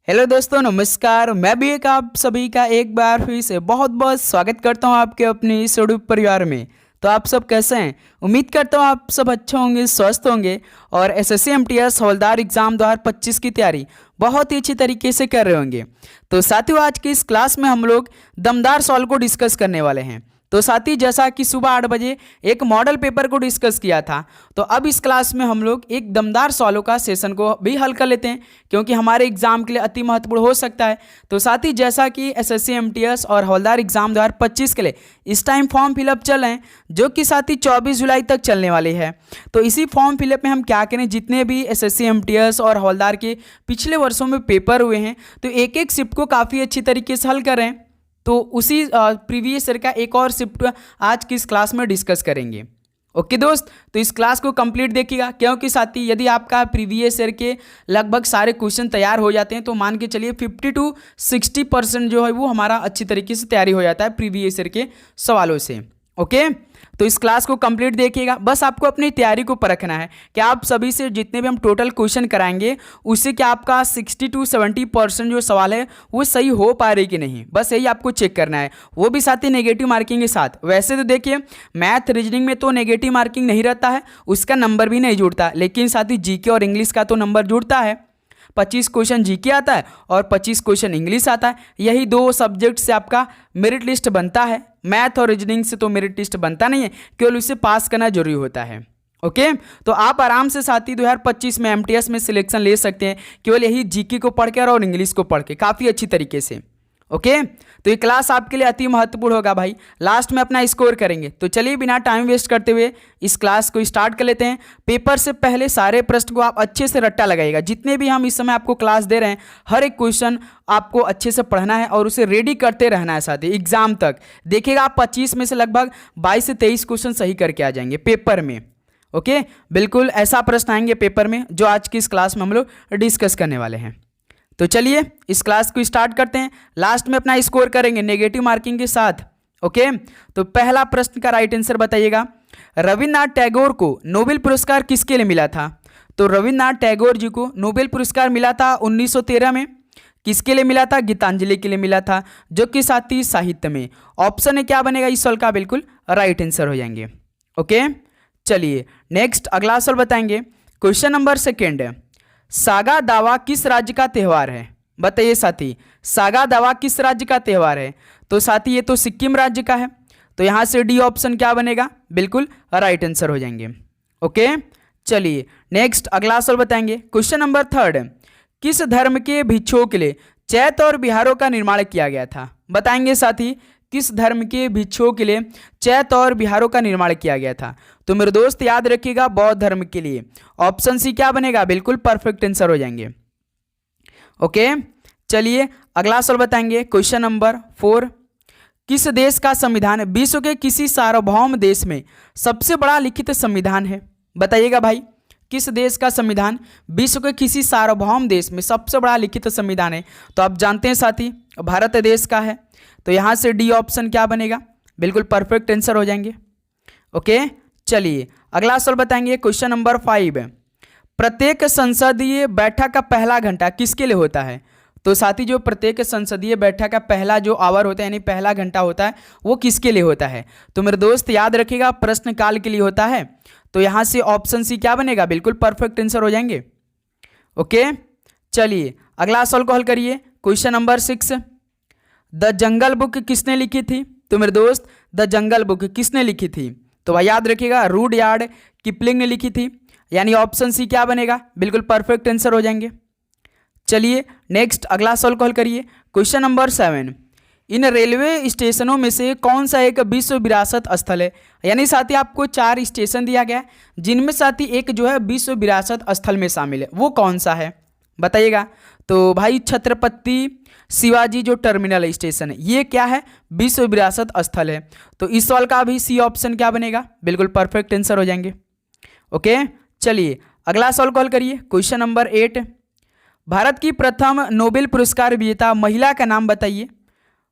Hello दोस्तों, नमस्कार। मैं भी आप सभी का एक बार फिर से बहुत बहुत स्वागत करता हूं आपके अपने इस यूट्यूब परिवार में। तो आप सब कैसे हैं? उम्मीद करता हूं आप सब अच्छे होंगे, स्वस्थ होंगे और एसएससी एमटीएस हवलदार एग्जाम 2025 की तैयारी बहुत ही अच्छी तरीके से कर रहे होंगे। तो साथियों, आज की इस क्लास में हम लोग दमदार सवाल को डिस्कस करने वाले हैं। तो साथी, जैसा कि सुबह 8 बजे एक मॉडल पेपर को डिस्कस किया था, तो अब इस क्लास में हम लोग एक दमदार सवालों का सेशन को भी हल कर लेते हैं, क्योंकि हमारे एग्जाम के लिए अति महत्वपूर्ण हो सकता है। तो साथी, जैसा कि एसएससी एमटीएस और हवलदार एग्जाम 2025 के लिए इस टाइम फॉर्म फिलअप चल रहे हैं, जो कि साथी 24 जुलाई तक चलने वाली है। तो इसी फॉर्म फिलअप में हम क्या करें, जितने भी एसएससी एमटीएस और हवलदार के पिछले वर्षों में पेपर हुए हैं, तो एक एक शिफ्ट को काफ़ी अच्छी तरीके से हल करें। तो उसी प्रीवियस ईयर का एक और शिफ्ट आज की इस क्लास में डिस्कस करेंगे। ओके दोस्त, तो इस क्लास को कंप्लीट देखिएगा, क्योंकि साथी यदि आपका प्रीवियस ईयर के लगभग सारे क्वेश्चन तैयार हो जाते हैं, तो मान के चलिए 50 to 60% जो है वो हमारा अच्छी तरीके से तैयारी हो जाता है प्रीवियस ईयर के सवालों से। ओके, तो इस क्लास को कंप्लीट देखिएगा। बस आपको अपनी तैयारी को परखना है कि आप सभी से जितने भी हम टोटल क्वेश्चन कराएंगे, उससे क्या आपका 60 to 70% जो सवाल है वो सही हो पा रही कि नहीं, बस यही आपको चेक करना है, वो भी साथ ही नेगेटिव मार्किंग के साथ। वैसे तो देखिए, मैथ रीजनिंग में तो नेगेटिव मार्किंग नहीं रहता है, उसका नंबर भी नहीं जुड़ता, लेकिन साथ ही जीके और इंग्लिश का तो नंबर जुड़ता है। 25 क्वेश्चन जीके आता है और 25 क्वेश्चन इंग्लिश आता है। यही दो सब्जेक्ट से आपका मेरिट लिस्ट बनता है। मैथ और रीजनिंग से तो मेरिट लिस्ट बनता नहीं है, केवल उसे पास करना जरूरी होता है। ओके, तो आप आराम से साथी 2025 में एमटीएस में सिलेक्शन ले सकते हैं, केवल यही जीके को पढ़कर और इंग्लिश को पढ़ के काफ़ी अच्छी तरीके से। ओके, तो ये क्लास आपके लिए अति महत्वपूर्ण होगा भाई। लास्ट में अपना स्कोर करेंगे, तो चलिए बिना टाइम वेस्ट करते हुए इस क्लास को स्टार्ट कर लेते हैं। पेपर से पहले सारे प्रश्न को आप अच्छे से रट्टा लगाइएगा। जितने भी हम इस समय आपको क्लास दे रहे हैं, हर एक क्वेश्चन आपको अच्छे से पढ़ना है और उसे रेडी करते रहना है साथी एग्जाम तक। देखिएगा, आप 25 में से लगभग 22 से 23 क्वेश्चन सही करके आ जाएंगे पेपर में। ओके, बिल्कुल ऐसा प्रश्न आएंगे पेपर में जो आज की इस क्लास में हम लोग डिस्कस करने वाले हैं। तो चलिए इस क्लास को स्टार्ट करते हैं। लास्ट में अपना स्कोर करेंगे नेगेटिव मार्किंग के साथ। ओके, तो पहला प्रश्न का राइट आंसर बताइएगा। रविन्द्रनाथ टैगोर को नोबेल पुरस्कार किसके लिए मिला था? तो रविन्द्रनाथ टैगोर जी को नोबेल पुरस्कार मिला था 1913 में। किसके लिए मिला था? गीतांजलि के लिए मिला था, जो कि साथी साहित्य में। ऑप्शन है क्या बनेगा इस सवाल का? बिल्कुल राइट आंसर हो जाएंगे। ओके, चलिए नेक्स्ट अगला सवाल बताएंगे। क्वेश्चन नंबर 2, सागा दावा किस राज्य का त्यौहार है? बताइए साथी, सागा दावा किस राज्य का त्यौहार है? तो साथी ये तो सिक्किम राज्य का है, तो यहां से डी ऑप्शन क्या बनेगा? बिल्कुल राइट आंसर हो जाएंगे। ओके, चलिए नेक्स्ट अगला सवाल बताएंगे। क्वेश्चन नंबर 3, किस धर्म के भिक्षुओं के लिए चैत्य और बिहारों का निर्माण किया गया था? बताएंगे साथी, किस धर्म के भिक्षुओं के लिए चैत्य और बिहारों का निर्माण किया गया था? तो मेरे दोस्त याद रखिएगा, बौद्ध धर्म के लिए। ऑप्शन सी क्या बनेगा? बिल्कुल परफेक्ट आंसर हो जाएंगे। ओके, चलिए अगला सवाल बताएंगे। क्वेश्चन नंबर 4, किस देश का संविधान विश्व के किसी सार्वभौम देश में सबसे बड़ा लिखित संविधान है? बताइएगा भाई, किस देश का संविधान विश्व के किसी सार्वभौम देश में सबसे बड़ा लिखित संविधान है? तो आप जानते हैं साथी, भारत देश का है, तो यहां से डी ऑप्शन क्या बनेगा? बिल्कुल परफेक्ट आंसर हो जाएंगे। ओके, चलिए अगला सवाल बताएंगे। क्वेश्चन नंबर 5, प्रत्येक संसदीय बैठक का पहला घंटा किसके लिए होता है? तो साथी, जो प्रत्येक संसदीय बैठक का पहला जो आवर होता है, यानी पहला घंटा होता है, वो किसके लिए होता है? तो मेरे दोस्त याद रखिएगा, प्रश्नकाल के लिए होता है, तो यहां से ऑप्शन सी क्या बनेगा? बिल्कुल परफेक्ट आंसर हो जाएंगे। ओके, चलिए अगला सवाल को हल करिए। Question number 6, the jungle book किसने लिखी थी? तो मेरे दोस्त, द जंगल बुक किसने लिखी थी? तो भाई याद रखिएगा, रुडयार्ड किपलिंग ने लिखी थी, यानी ऑप्शन सी क्या बनेगा? बिल्कुल परफेक्ट आंसर हो जाएंगे। चलिए नेक्स्ट अगला सवाल को हल करिए। क्वेश्चन नंबर 7, इन रेलवे स्टेशनों में से कौन सा एक विश्व विरासत स्थल है? यानी साथी आपको 4 स्टेशन दिया गया है, जिनमें साथी एक जो है विश्व विरासत स्थल में शामिल है, वो कौन सा है? बताइएगा। तो भाई छत्रपति शिवाजी जो टर्मिनल स्टेशन है, ये क्या है? विश्व विरासत स्थल है। तो इस सवाल का भी सी ऑप्शन क्या बनेगा? बिल्कुल परफेक्ट आंसर हो जाएंगे। ओके, चलिए अगला सवाल कॉल करिए। क्वेश्चन नंबर 8, भारत की प्रथम नोबेल पुरस्कार विजेता महिला का नाम बताइए।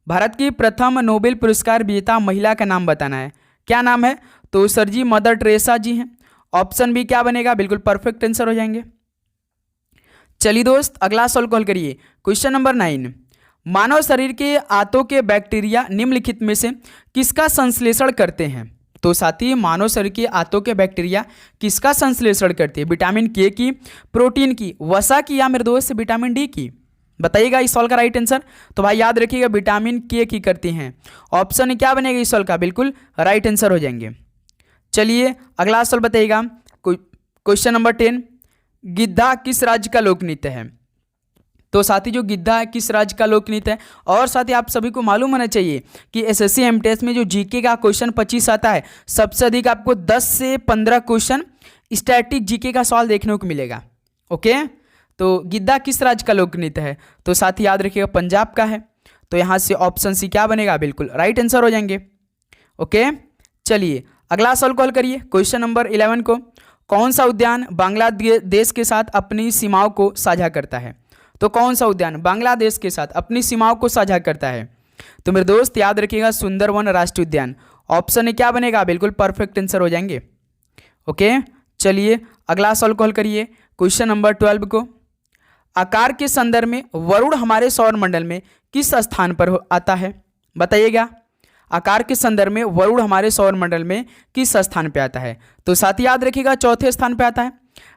भारत की प्रथम नोबेल पुरस्कार विजेता महिला का नाम बताना है, क्या नाम है? तो sir ji Mother Teresa ji हैं। ऑप्शन बी क्या बनेगा? बिल्कुल परफेक्ट आंसर हो जाएंगे। चलिए दोस्त अगला सवाल कॉल करिए। क्वेश्चन नंबर 9, मानव शरीर के आंतों के बैक्टीरिया निम्नलिखित में से किसका संश्लेषण करते हैं? तो साथी मानव शरीर के आंतों के बैक्टीरिया किसका संश्लेषण करती है? विटामिन के की, प्रोटीन की, वसा की, या मेरे दोस्त विटामिन डी की? बताइएगा इस सवाल का राइट आंसर। तो भाई याद रखिएगा विटामिन के की करती हैं। ऑप्शन क्या बनेगा इस सवाल का? बिल्कुल राइट आंसर हो जाएंगे। चलिए अगला सवाल बताइएगा। क्वेश्चन नंबर 10, गिद्धा किस राज्य का लोक नृत्य है? तो साथी जो गिद्धा है किस राज्य का लोक नृत्य है? और साथी आप सभी को मालूम होना चाहिए कि एसएससी एमटीएस में जो जीके का क्वेश्चन 25 आता है, सबसे अधिक आपको 10 से 15 क्वेश्चन स्टैटिक जीके का सवाल देखने को मिलेगा। ओके, तो गिद्धा किस राज्य का लोक नृत्य है? तो साथी याद रखिएगा पंजाब का है। तो यहाँ से ऑप्शन सी क्या बनेगा? बिल्कुल राइट आंसर हो जाएंगे। ओके, चलिए अगला सवाल कॉल करिए। क्वेश्चन नंबर 11 को, कौन सा उद्यान बांग्लादेश के साथ अपनी सीमाओं को साझा करता है? तो कौन सा उद्यान बांग्लादेश के साथ अपनी सीमाओं को साझा करता है? तो मेरे दोस्त याद रखिएगा सुंदरवन राष्ट्रीय उद्यान। ऑप्शन क्या बनेगा? बिल्कुल परफेक्ट आंसर हो जाएंगे। ओके, चलिए अगला सवाल कॉल करिए। क्वेश्चन नंबर 12 को, आकार के संदर्भ में वरुण हमारे सौर मंडल में किस स्थान पर आता है? बताइएगा आकार के संदर्भ में वरुण हमारे सौर मंडल में किस स्थान पे आता है? तो साथ ही याद रखिएगा चौथे स्थान पे आता है,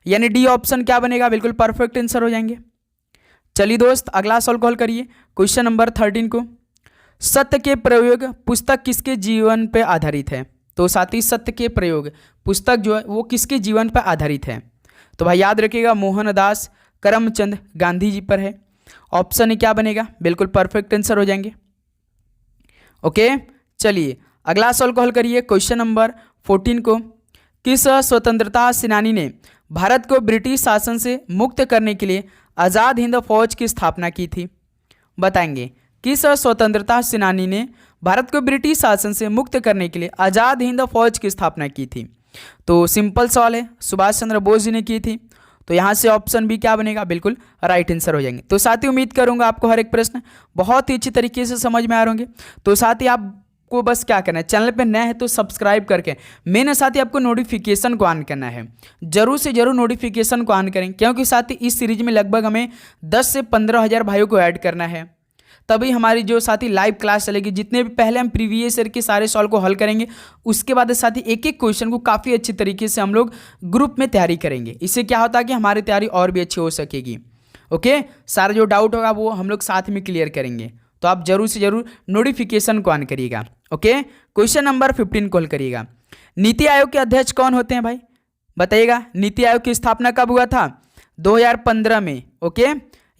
यानी डी ऑप्शन क्या बनेगा? बिल्कुल परफेक्ट आंसर हो जाएंगे। चलिए दोस्त अगला सवाल कॉल करिए। क्वेश्चन नंबर 13 को, सत्य के प्रयोग पुस्तक किसके जीवन पर आधारित है? तो साथी सत्य के प्रयोग पुस्तक जो है वो किसके जीवन पर आधारित है? तो भाई याद रखिएगा मोहनदास करमचंद गांधी जी पर है। ऑप्शन क्या बनेगा? बिल्कुल परफेक्ट आंसर हो जाएंगे। ओके, चलिए अगला सवाल कॉल करिए। क्वेश्चन नंबर 14 को, किस स्वतंत्रता सेनानी ने भारत को ब्रिटिश शासन से मुक्त करने के लिए आज़ाद हिंद फौज की स्थापना की थी? बताएंगे किस स्वतंत्रता सेनानी ने भारत को ब्रिटिश शासन से मुक्त करने के लिए आज़ाद हिंद फौज की स्थापना की थी? तो सिंपल सवाल है, सुभाष चंद्र बोस जी ने की थी। तो यहाँ से ऑप्शन बी क्या बनेगा? बिल्कुल राइट आंसर हो जाएंगे। तो साथ ही उम्मीद करूंगा आपको हर एक प्रश्न बहुत ही अच्छी तरीके से समझ में आ रहे होंगे। तो साथ ही आपको बस क्या करना है, चैनल पे नए हैं तो सब्सक्राइब करके मैंने साथ ही आपको नोटिफिकेशन को ऑन करना है। जरूर से जरूर नोटिफिकेशन को ऑन करें, क्योंकि साथ ही इस सीरीज में लगभग हमें 10 से 15 हज़ार भाइयों को ऐड करना है, तभी हमारी जो साथी लाइव क्लास चलेगी। जितने भी पहले हम प्रीवियस ईयर के सारे सवाल को हल करेंगे, उसके बाद साथी एक एक क्वेश्चन को काफ़ी अच्छी तरीके से हम लोग ग्रुप में तैयारी करेंगे। इससे क्या होता है कि हमारी तैयारी और भी अच्छी हो सकेगी। ओके, सारा जो डाउट होगा वो हम लोग साथ में क्लियर करेंगे। तो आप जरूर से जरूर नोटिफिकेशन को ऑन करिएगा। ओके, क्वेश्चन नंबर 15 कॉल करिएगा। नीति आयोग के अध्यक्ष कौन होते हैं भाई? बताइएगा नीति आयोग की स्थापना कब हुआ था? 2015 में। ओके,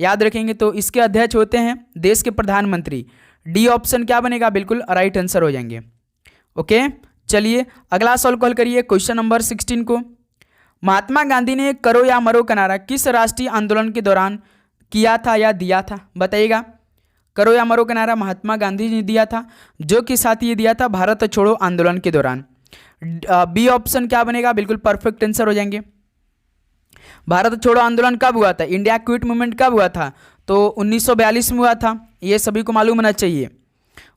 याद रखेंगे। तो इसके अध्यक्ष होते हैं देश के प्रधानमंत्री। डी ऑप्शन क्या बनेगा? बिल्कुल राइट आंसर हो जाएंगे। ओके, चलिए अगला सवाल कॉल करिए। क्वेश्चन नंबर 16 को, महात्मा गांधी ने करो या मरो का नारा किस राष्ट्रीय आंदोलन के दौरान किया था या दिया था? बताइएगा करो या मरो का नारा महात्मा गांधी ने दिया था, जो कि साथ ये दिया था भारत छोड़ो आंदोलन के दौरान। बी ऑप्शन क्या बनेगा? बिल्कुल परफेक्ट आंसर हो जाएंगे। भारत छोड़ो आंदोलन कब हुआ था? इंडिया क्विट मूवमेंट कब हुआ था? तो 1942 में हुआ था। ये सभी को मालूम होना चाहिए।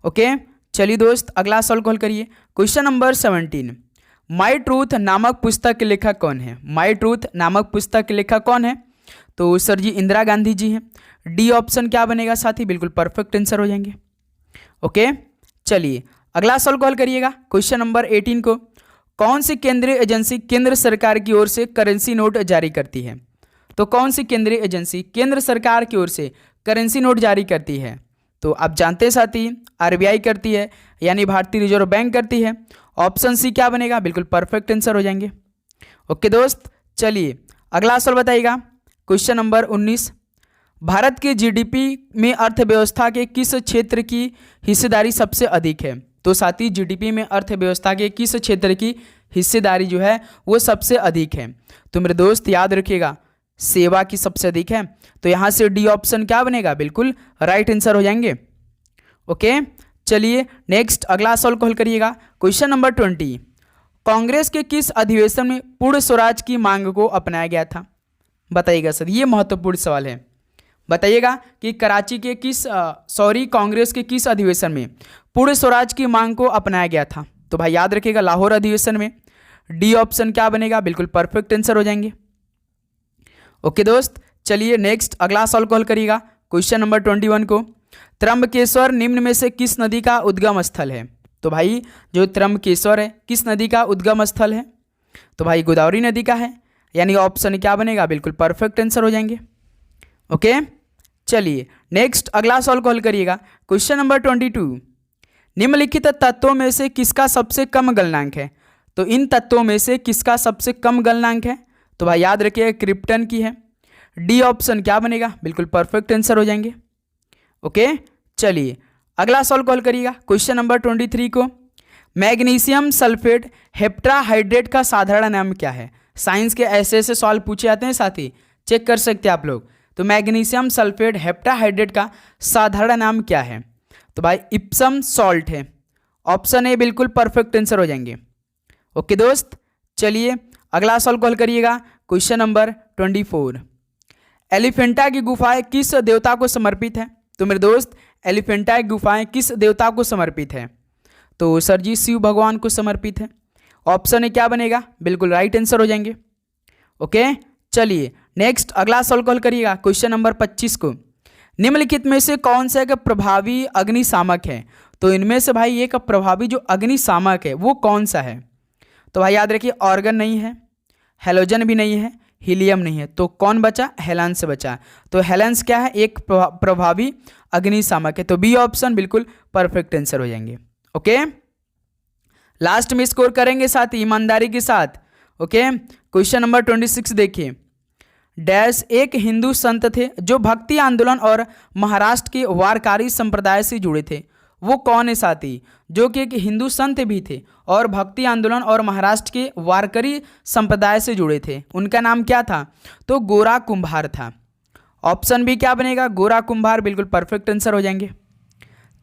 ओके, चलिए दोस्त अगला सवाल कॉल करिए। क्वेश्चन नंबर 17, माई ट्रूथ नामक पुस्तक के लेखक कौन है? माई ट्रूथ नामक पुस्तक के लेखक कौन है? तो सर जी इंदिरा गांधी जी हैं। डी ऑप्शन क्या बनेगा साथी? बिल्कुल परफेक्ट आंसर हो जाएंगे। ओके, चलिए अगला सवाल कॉल करिएगा। क्वेश्चन नंबर 18 को, कौन सी केंद्रीय एजेंसी केंद्र सरकार की ओर से करेंसी नोट जारी करती है? तो कौन सी केंद्रीय एजेंसी केंद्र सरकार की ओर से करेंसी नोट जारी करती है? तो आप जानते हैं साथी आरबीआई करती है, यानी भारतीय रिजर्व बैंक करती है। ऑप्शन सी क्या बनेगा? बिल्कुल परफेक्ट आंसर हो जाएंगे। ओके दोस्त, चलिए अगला सवाल बताइएगा। क्वेश्चन नंबर 19, भारत के जीडीपी में अर्थव्यवस्था के किस क्षेत्र की हिस्सेदारी सबसे अधिक है? तो साथी जीडीपी में अर्थव्यवस्था के किस क्षेत्र की हिस्सेदारी जो है वो सबसे अधिक है? तो मेरे दोस्त याद रखिएगा सेवा की सबसे अधिक है। तो यहाँ से डी ऑप्शन क्या बनेगा? बिल्कुल राइट आंसर हो जाएंगे। ओके, चलिए नेक्स्ट अगला सवाल कॉल करिएगा। क्वेश्चन नंबर 20, कांग्रेस के किस अधिवेशन में पूर्ण स्वराज की मांग को अपनाया गया था? बताइएगा सर, ये महत्वपूर्ण सवाल है। बताइएगा कि कराची के कांग्रेस के किस अधिवेशन में पूर्ण स्वराज की मांग को अपनाया गया था? तो भाई याद रखिएगा लाहौर अधिवेशन में। डी ऑप्शन क्या बनेगा? बिल्कुल परफेक्ट आंसर हो जाएंगे। ओके दोस्त, चलिए नेक्स्ट अगला सवाल को हल करिएगा क्वेश्चन नंबर 21 को। त्र्यंबकेश्वर निम्न में से किस नदी का उद्गम स्थल है? तो भाई जो त्र्यंबकेश्वर है किस नदी का उद्गम स्थल है? तो भाई गोदावरी नदी का है, यानी ऑप्शन क्या बनेगा? बिल्कुल परफेक्ट आंसर हो जाएंगे। ओके, चलिए नेक्स्ट अगला सवाल को हल करिएगा क्वेश्चन नंबर 22। निम्नलिखित तत्वों में से किसका सबसे कम गलनांक है? तो इन तत्वों में से किसका सबसे कम गलनांक है? तो भाई याद रखिए क्रिप्टन की है। डी ऑप्शन क्या बनेगा? बिल्कुल परफेक्ट आंसर हो जाएंगे। ओके, चलिए अगला सवाल को हल करिएगा क्वेश्चन नंबर 23 को। मैग्नीशियम सल्फेट हेप्टाहाइड्रेट का साधारण नाम क्या है? साइंस के ऐसे ऐसे सवाल पूछे जाते हैं साथी, चेक कर सकते हैं आप लोग। तो मैग्नीशियम सल्फेट हेप्टाहाइड्रेट का साधारण नाम क्या है? तो भाई इप्सम सॉल्ट है। ऑप्शन ए बिल्कुल परफेक्ट आंसर हो जाएंगे। ओके दोस्त, चलिए अगला सवाल को हल करिएगा क्वेश्चन नंबर 24। एलिफेंटा की गुफाएं किस देवता को समर्पित है? तो मेरे दोस्त एलिफेंटा की गुफाएं किस देवता को समर्पित है? तो सर जी शिव भगवान को समर्पित है। ऑप्शन ए क्या बनेगा? बिल्कुल राइट आंसर हो जाएंगे। ओके, चलिए नेक्स्ट अगला सवाल को हल करिएगा क्वेश्चन नंबर 25 को। निम्नलिखित में से कौन सा एक प्रभावी अग्निशामक है? तो इनमें से भाई एक प्रभावी जो अग्निशामक है वो कौन सा है? तो भाई याद रखिए ऑर्गन नहीं है, हेलोजन भी नहीं है, हीलियम नहीं है, तो कौन बचा? हेलेंस बचा। तो हेलेंस क्या है? एक प्रभावी अग्निशामक है। तो बी ऑप्शन बिल्कुल परफेक्ट आंसर हो जाएंगे। ओके, लास्ट में स्कोर करेंगे साथ ईमानदारी के साथ। ओके, क्वेश्चन नंबर 26 देखिए। डैश एक हिंदू संत थे जो भक्ति आंदोलन और महाराष्ट्र के वारकारी संप्रदाय से जुड़े थे, वो कौन है साथी? जो कि एक हिंदू संत भी थे और भक्ति आंदोलन और महाराष्ट्र के वारकरी संप्रदाय से जुड़े थे, उनका नाम क्या था? तो गोरा कुंभार था। ऑप्शन बी क्या बनेगा? गोरा कुंभार बिल्कुल परफेक्ट आंसर हो जाएंगे।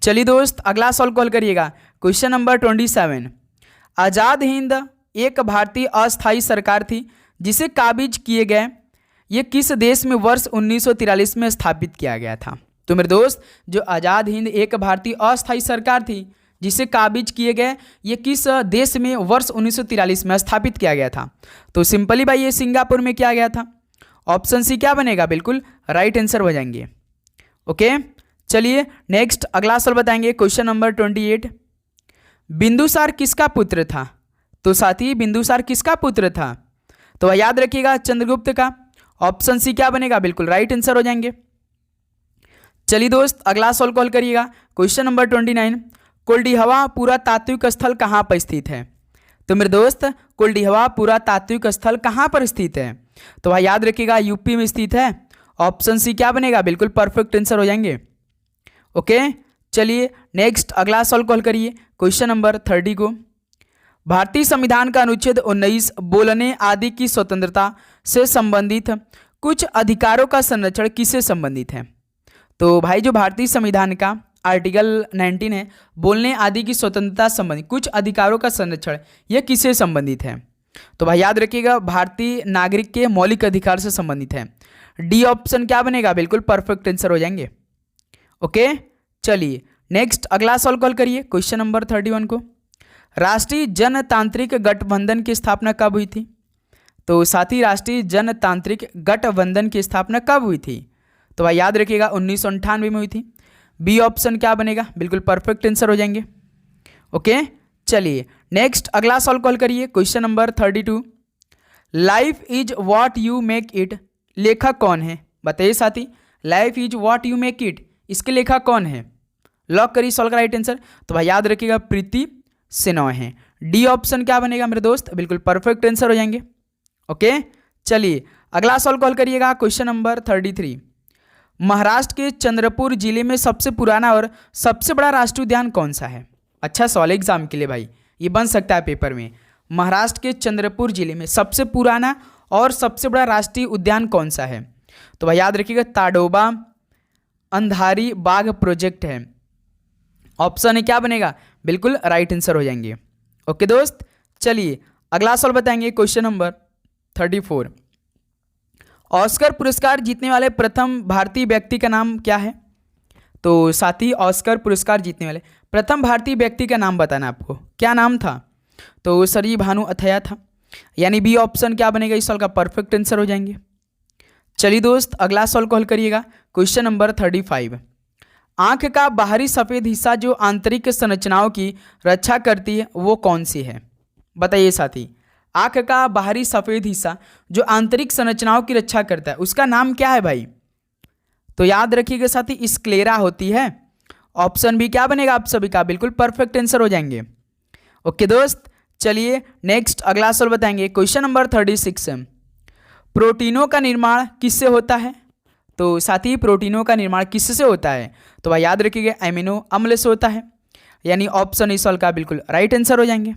चलिए दोस्त अगला सवाल को हल करिएगा क्वेश्चन नंबर 27। आज़ाद हिंद एक भारतीय अस्थायी सरकार थी जिसे काबिज किए गए, ये किस देश में वर्ष 1943 में स्थापित किया गया था? तो मेरे दोस्त जो आज़ाद हिंद एक भारतीय अस्थायी सरकार थी जिसे काबिज किए गए, ये किस देश में वर्ष 1943 में स्थापित किया गया था? तो सिंपली भाई ये सिंगापुर में किया गया था। ऑप्शन सी क्या बनेगा? बिल्कुल राइट आंसर हो जाएंगे। ओके, चलिए नेक्स्ट अगला सवाल बताएंगे क्वेश्चन नंबर 28। बिंदुसार किसका पुत्र था? तो साथी बिंदुसार किसका पुत्र था? तो याद रखिएगा चंद्रगुप्त का। ऑप्शन सी क्या बनेगा? बिल्कुल राइट आंसर हो जाएंगे। चलिए दोस्त अगला सवाल कॉल करिएगा क्वेश्चन नंबर 29। कुलडीहवा पुरातात्विक स्थल कहाँ पर स्थित है? तो मेरे दोस्त कुलडीहवा पुरातात्विक स्थल कहाँ पर स्थित है? तो भाई याद रखिएगा यूपी में स्थित है। ऑप्शन सी क्या बनेगा? बिल्कुल परफेक्ट आंसर हो जाएंगे। ओके, चलिए नेक्स्ट अगला सवाल कॉल करिए क्वेश्चन नंबर 30 को। भारतीय संविधान का अनुच्छेद 19 बोलने आदि की स्वतंत्रता से संबंधित कुछ अधिकारों का संरक्षण किससे संबंधित है? तो भाई जो भारतीय संविधान का आर्टिकल 19 है, बोलने आदि की स्वतंत्रता संबंधित कुछ अधिकारों का संरक्षण, यह किससे संबंधित है? तो भाई याद रखिएगा भारतीय नागरिक के मौलिक अधिकार से संबंधित है। डी ऑप्शन क्या बनेगा? बिल्कुल परफेक्ट आंसर हो जाएंगे। ओके, चलिए नेक्स्ट अगला सवाल कॉल करिए क्वेश्चन नंबर 31 को। राष्ट्रीय जनतांत्रिक गठबंधन की स्थापना कब हुई थी? तो साथी राष्ट्रीय जनतांत्रिक गठबंधन की स्थापना कब हुई थी? तो भाई याद रखिएगा 1998 में हुई थी। बी ऑप्शन क्या बनेगा? बिल्कुल परफेक्ट आंसर हो जाएंगे। ओके, चलिए नेक्स्ट अगला सवाल कॉल करिए question number 32। Life is what you make it, लेखक कौन है? बताइए साथी, life is what you make it, इसके लेखक कौन है? लॉक करिए सॉल्व का राइट आंसर। तो भाई याद रखिएगा प्रीति सेनॉय है। डी ऑप्शन क्या बनेगा मेरे दोस्त? बिल्कुल परफेक्ट आंसर हो जाएंगे। ओके, चलिए अगला सवाल कॉल करिएगा क्वेश्चन नंबर 33। महाराष्ट्र के चंद्रपुर जिले में सबसे पुराना और सबसे बड़ा राष्ट्रीय उद्यान कौन सा है? अच्छा सवाल एग्जाम के लिए भाई, ये बन सकता है पेपर में। महाराष्ट्र के चंद्रपुर जिले में सबसे पुराना और सबसे बड़ा राष्ट्रीय उद्यान कौन सा है? तो भाई याद रखिएगा ताडोबा अंधारी बाघ प्रोजेक्ट है। ऑप्शन है क्या बनेगा? बिल्कुल राइट आंसर हो जाएंगे। ओके दोस्त, चलिए अगला सवाल बताएंगे क्वेश्चन नंबर 34। ऑस्कर पुरस्कार जीतने वाले प्रथम भारतीय व्यक्ति का नाम क्या है? तो साथी ऑस्कर पुरस्कार जीतने वाले प्रथम भारतीय व्यक्ति का नाम बताना आपको, क्या नाम था? तो सर ये भानु अथैया था, यानी बी ऑप्शन क्या बनेगा इस सवाल का? परफेक्ट आंसर हो जाएंगे। चलिए दोस्त अगला सवाल को हल करिएगा। Question number 35। आंख का बाहरी सफ़ेद हिस्सा जो आंतरिक संरचनाओं की रक्षा करती है वो कौन सी है? बताइए साथी। आंख का बाहरी सफ़ेद हिस्सा जो आंतरिक संरचनाओं की रक्षा करता है उसका नाम क्या है भाई? तो याद रखिएगा साथी, स्क्लेरा होती है। ऑप्शन बी क्या बनेगा आप सभी का? बिल्कुल परफेक्ट आंसर हो जाएंगे। ओके दोस्त, चलिए नेक्स्ट अगला सवाल बताएंगे। Question number 36। प्रोटीनों का निर्माण किससे होता है? तो साथी प्रोटीनों का निर्माण किससे होता है? तो भाई याद रखिएगा एमिनो अम्ल से होता है, यानी ऑप्शन इस सवाल का बिल्कुल राइट आंसर हो जाएंगे।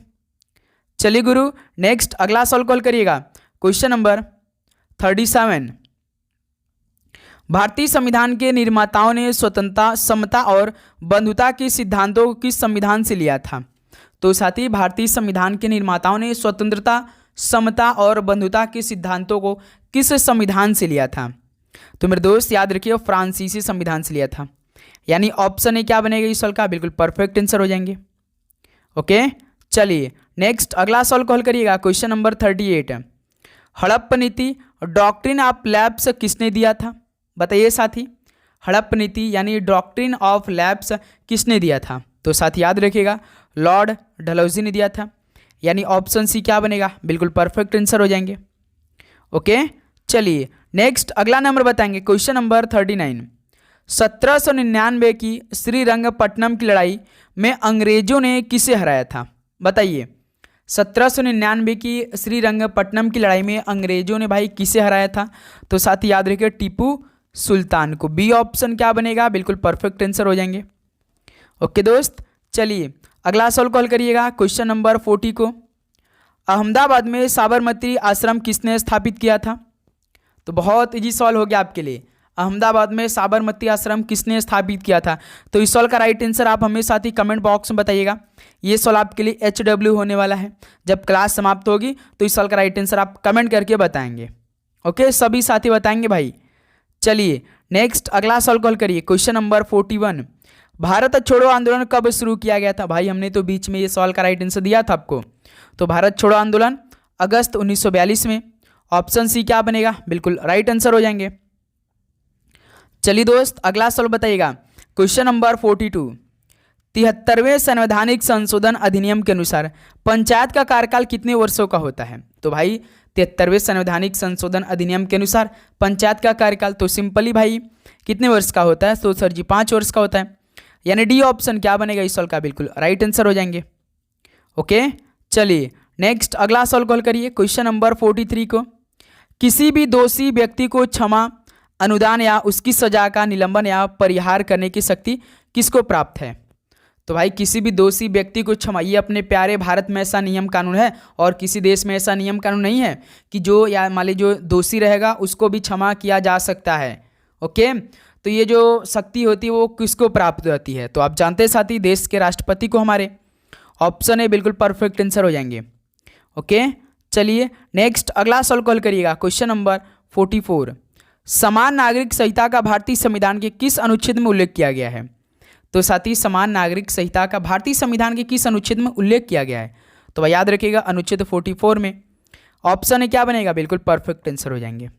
चलिए गुरु नेक्स्ट अगला सवाल कॉल करिएगा। Question number 37। भारतीय संविधान के निर्माताओं ने स्वतंत्रता, समता और बंधुता के सिद्धांतों को किस संविधान से लिया था? तो साथी भारतीय संविधान के निर्माताओं ने स्वतंत्रता, समता और बंधुता के सिद्धांतों को किस संविधान से लिया था? तो मेरे दोस्त याद रखिए फ्रांसीसी संविधान से लिया था, यानी ऑप्शन ए क्या बनेगा इस सवाल का? बिल्कुल परफेक्ट आंसर हो जाएंगे। ओके चलिए नेक्स्ट अगला सवाल कॉल करिएगा। Question number 38। हड़प्पा नीति डॉक्ट्रिन ऑफ लैप्स किसने दिया था? बताइए साथी। हड़प्पा नीति यानी डॉक्ट्रिन ऑफ लैप्स किसने दिया था? तो साथी याद रखिएगा लॉर्ड डलहौजी ने दिया था, यानी ऑप्शन सी क्या बनेगा? बिल्कुल परफेक्ट आंसर हो जाएंगे। ओके चलिए नेक्स्ट अगला नंबर बताएंगे। Question number 39। 1799 की श्रीरंगपट्टनम की लड़ाई में अंग्रेजों ने किसे हराया था? बताइए। 1799 की श्रीरंगपट्टनम की लड़ाई में अंग्रेजों ने भाई किसे हराया था? तो साथ ही याद रखिए टीपू सुल्तान को। बी ऑप्शन क्या बनेगा? बिल्कुल परफेक्ट आंसर हो जाएंगे। ओके दोस्त चलिए अगला सवाल कॉल करिएगा। क्वेश्चन नंबर 40 को। अहमदाबाद में साबरमती आश्रम किसने स्थापित किया था? तो बहुत इजी सवाल हो गया आपके लिए। अहमदाबाद में साबरमती आश्रम किसने स्थापित किया था? तो इस सवाल का राइट आंसर आप हमें साथ ही कमेंट बॉक्स में बताइएगा। ये सवाल आपके लिए HW होने वाला है। जब क्लास समाप्त होगी तो इस सवाल का राइट आंसर आप कमेंट करके बताएंगे। ओके सभी साथी बताएंगे भाई। चलिए नेक्स्ट अगला सवाल कॉल करिए। Question number 41। भारत छोड़ो आंदोलन कब शुरू किया गया था? भाई हमने तो बीच में ये सवाल का राइट आंसर दिया था आपको। तो भारत छोड़ो आंदोलन अगस्त 1942 में। ऑप्शन सी क्या बनेगा? बिल्कुल राइट आंसर हो जाएंगे। चलिए दोस्त अगला सवाल बताइएगा। Question number 42। 73वें संवैधानिक संशोधन अधिनियम के अनुसार पंचायत का कार्यकाल कितने वर्षों का होता है? तो भाई 73वें संवैधानिक संशोधन अधिनियम के अनुसार पंचायत का कार्यकाल तो सिंपली भाई कितने वर्ष का होता है? तो सर जी 5 वर्ष का होता है, यानी डी ऑप्शन क्या बनेगा इस सवाल का? बिल्कुल राइट आंसर हो जाएंगे। ओके चलिए नेक्स्ट अगला सवाल कॉल करिए। क्वेश्चन नंबर 43 को। किसी भी दोषी व्यक्ति को क्षमा, अनुदान या उसकी सजा का निलंबन या परिहार करने की शक्ति किसको प्राप्त है? तो भाई किसी भी दोषी व्यक्ति को क्षमा, ये अपने प्यारे भारत में ऐसा नियम कानून है और किसी देश में ऐसा नियम कानून नहीं है कि जो या मान लीजिए जो दोषी रहेगा उसको भी क्षमा किया जा सकता है। ओके तो ये जो शक्ति होती है वो किसको प्राप्त होती है? तो आप जानते हैं साथी देश के राष्ट्रपति को हमारे। ऑप्शन ए बिल्कुल परफेक्ट आंसर हो जाएंगे। ओके चलिए नेक्स्ट अगला सवाल कॉल करिएगा। Question number 44। समान नागरिक संहिता का भारतीय संविधान के किस अनुच्छेद में उल्लेख किया गया है? तो साथी समान नागरिक संहिता का भारतीय संविधान के किस अनुच्छेद में उल्लेख किया गया है? तो भाई याद रखिएगा अनुच्छेद 44 में। ऑप्शन ए क्या बनेगा? बिल्कुल परफेक्ट आंसर हो जाएंगे।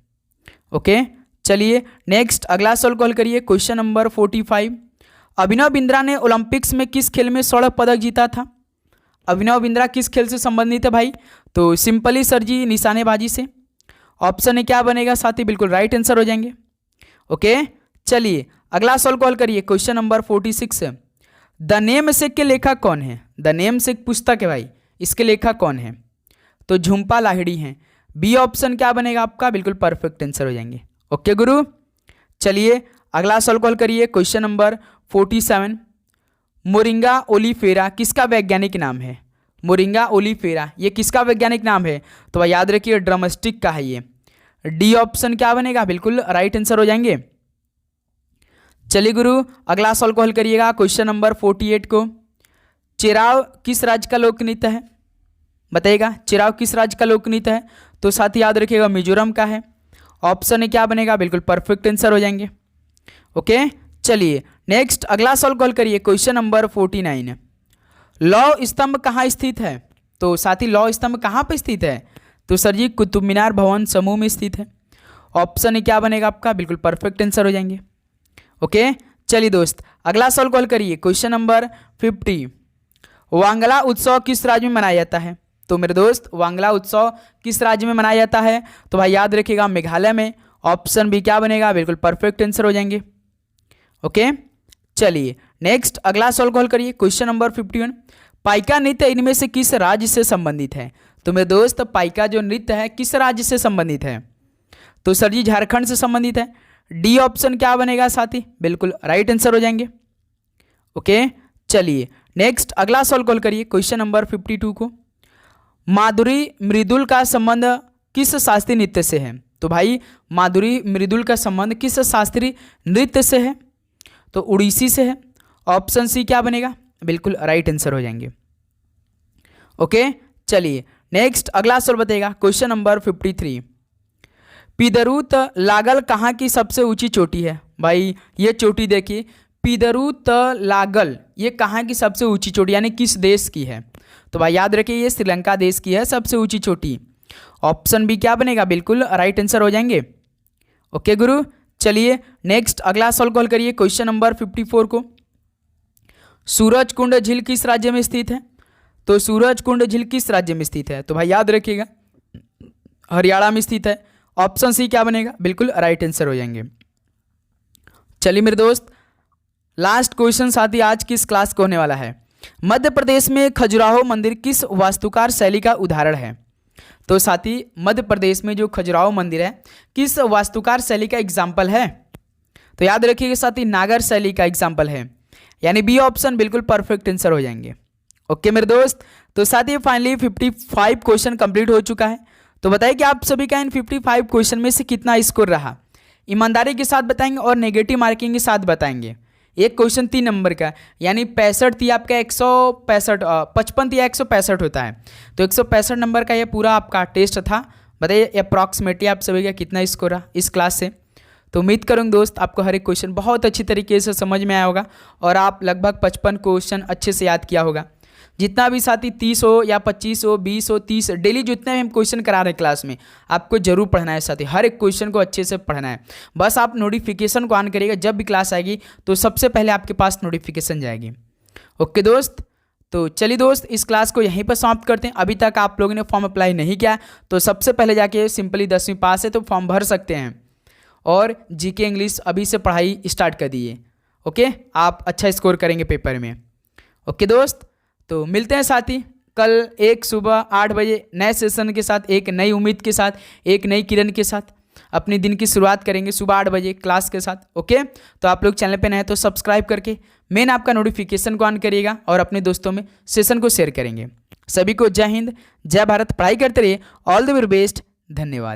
ओके चलिए नेक्स्ट अगला सवाल कॉल करिए। Question number 45। अभिनव बिंद्रा ने ओलंपिक्स में किस खेल में स्वर्ण पदक जीता था? अभिनव बिंद्रा किस खेल से संबंधित है भाई? तो सिंपली सर जी निशानेबाजी से। ऑप्शन ए क्या बनेगा साथी? बिल्कुल राइट आंसर हो जाएंगे। ओके चलिए अगला सवाल कॉल करिए। Question number 46। द नेम सेक के लेखक कौन है? द नेम सेक पुस्तक है भाई, इसके लेखक कौन है? तो झुम्पा लाहिड़ी हैं। बी ऑप्शन क्या बनेगा आपका? बिल्कुल परफेक्ट आंसर हो जाएंगे। ओके गुरु चलिए अगला सवाल कॉल करिए। Question number 47। मोरिंगा ओलिफेरा किसका वैज्ञानिक नाम है? मोरिंगा ओलिफेरा ये किसका वैज्ञानिक नाम है? तो भाई याद रखिए ड्रमस्टिक का है ये। डी ऑप्शन क्या बनेगा? बिल्कुल राइट आंसर हो जाएंगे। चलिए गुरु अगला सवाल को हल करिएगा। क्वेश्चन नंबर 48 को। चिराव किस राज्य का लोक नृत्य है? बताइएगा चिराव किस राज्य का लोक नृत्य है? तो साथ ही याद रखिएगा मिजोरम का है। ऑप्शन ए क्या बनेगा? बिल्कुल परफेक्ट आंसर हो जाएंगे। ओके चलिए नेक्स्ट अगला सवाल कॉल करिए। Question number 49। लौह स्तंभ कहाँ स्थित है? तो साथी लौह स्तंभ कहाँ पर स्थित है? तो सर जी कुतुब मीनार भवन समूह में स्थित है। ऑप्शन क्या बनेगा आपका, बिल्कुल परफेक्ट आंसर हो जाएंगे। ओके, चलिए दोस्त अगला सवाल कॉल करिए। क्वेश्चन नंबर 50, वांगला उत्सव किस राज्य में मनाया जाता है? तो मेरे दोस्त वांगला उत्सव किस राज्य में मनाया जाता है? तो भाई याद रखिएगा मेघालय में। ऑप्शन बी क्या बनेगा, बिल्कुल परफेक्ट आंसर हो जाएंगे। ओके, चलिए नेक्स्ट अगला सवाल कॉल करिए। क्वेश्चन नंबर 51, पाइका नृत्य इनमें से किस राज्य से संबंधित है? तो मेरे दोस्त पाइका जो नृत्य है किस राज्य से संबंधित है? तो सर जी झारखंड से संबंधित है। डी ऑप्शन क्या बनेगा साथी, बिल्कुल राइट आंसर हो जाएंगे। ओके, चलिए नेक्स्ट अगला सवाल कॉल करिए। क्वेश्चन नंबर 52 को, माधुरी मृदुल का संबंध किस शास्त्रीय नृत्य से है? तो भाई माधुरी मृदुल का संबंध किस शास्त्रीय नृत्य से है? तो उड़ीसी से है। ऑप्शन सी क्या बनेगा, बिल्कुल राइट आंसर हो जाएंगे। ओके, चलिए नेक्स्ट अगला सवाल बताएगा। क्वेश्चन नंबर 53, पीदरूत लागल कहाँ की सबसे ऊंची चोटी है? भाई ये चोटी देखिए, पीदरूत लागल ये कहाँ की सबसे ऊंची चोटी यानी किस देश की है? तो भाई याद रखिए ये श्रीलंका देश की है सबसे ऊंची चोटी। ऑप्शन बी क्या बनेगा, बिल्कुल राइट आंसर हो जाएंगे। ओके गुरु, चलिए नेक्स्ट अगला सवाल कॉल करिए। क्वेश्चन नंबर 54 को, सूरजकुंड झील किस राज्य में स्थित है? तो सूरजकुंड झील किस राज्य में स्थित है? तो भाई याद रखिएगा हरियाणा में स्थित है। ऑप्शन सी क्या बनेगा, बिल्कुल राइट आंसर हो जाएंगे। चलिए मेरे दोस्त लास्ट क्वेश्चन साथी आज की इस क्लास को होने वाला है। मध्य प्रदेश में खजुराहो मंदिर किस वास्तुकार शैली का उदाहरण है? तो साथी मध्य प्रदेश में जो खजुराहो मंदिर है किस वास्तुकार शैली का एग्जाम्पल है? तो याद रखिएगा साथी नागर शैली का एग्जाम्पल है, यानी बी ऑप्शन बिल्कुल परफेक्ट आंसर हो जाएंगे। ओके मेरे दोस्त, तो साथी फाइनली 55 क्वेश्चन कंप्लीट हो चुका है। तो बताइए कि आप सभी का इन 55 क्वेश्चन में से कितना स्कोर रहा? ईमानदारी के साथ बताएंगे और नेगेटिव मार्किंग के साथ बताएंगे। एक क्वेश्चन 3 नंबर का यानी 65 थी आपका 165 55 थी 165 होता है, तो 165 नंबर का ये पूरा आपका टेस्ट था। बताइए अप्रॉक्सीमेटली आप सभी का कितना स्कोर रहा इस क्लास से? तो उम्मीद करूँगा दोस्त आपको हर एक क्वेश्चन बहुत अच्छी तरीके से समझ में आया होगा और आप लगभग 55 क्वेश्चन अच्छे से याद किया होगा। जितना भी साथी 30 हो या 25 हो 20 हो 30 डेली जितने भी हम क्वेश्चन करा रहे हैं क्लास में आपको जरूर पढ़ना है साथी, हर एक क्वेश्चन को अच्छे से पढ़ना है। बस आप नोटिफिकेशन को ऑन करिएगा, जब भी क्लास आएगी तो सबसे पहले आपके पास नोटिफिकेशन जाएगी। ओके दोस्त, तो चलिए दोस्त इस क्लास को यहीं पर समाप्त करते हैं। अभी तक आप लोगों ने फॉर्म अप्लाई नहीं किया तो सबसे पहले जाके सिंपली 10वीं पास है तो फॉर्म भर सकते हैं और जीके इंग्लिश अभी से पढ़ाई स्टार्ट कर दिए। ओके, आप अच्छा स्कोर करेंगे पेपर में। ओके दोस्त, तो मिलते हैं साथी कल एक सुबह 8 बजे नए सेशन के साथ, एक नई उम्मीद के साथ, एक नई किरण के साथ अपनी दिन की शुरुआत करेंगे सुबह 8 बजे क्लास के साथ। ओके, तो आप लोग चैनल पे नए हैं तो सब्सक्राइब करके मेन आपका नोटिफिकेशन को ऑन करिएगा और अपने दोस्तों में सेशन को शेयर करेंगे। सभी को जय हिंद, जय भारत, पढ़ाई करते रहिए। ऑल द वेरी बेस्ट, धन्यवाद।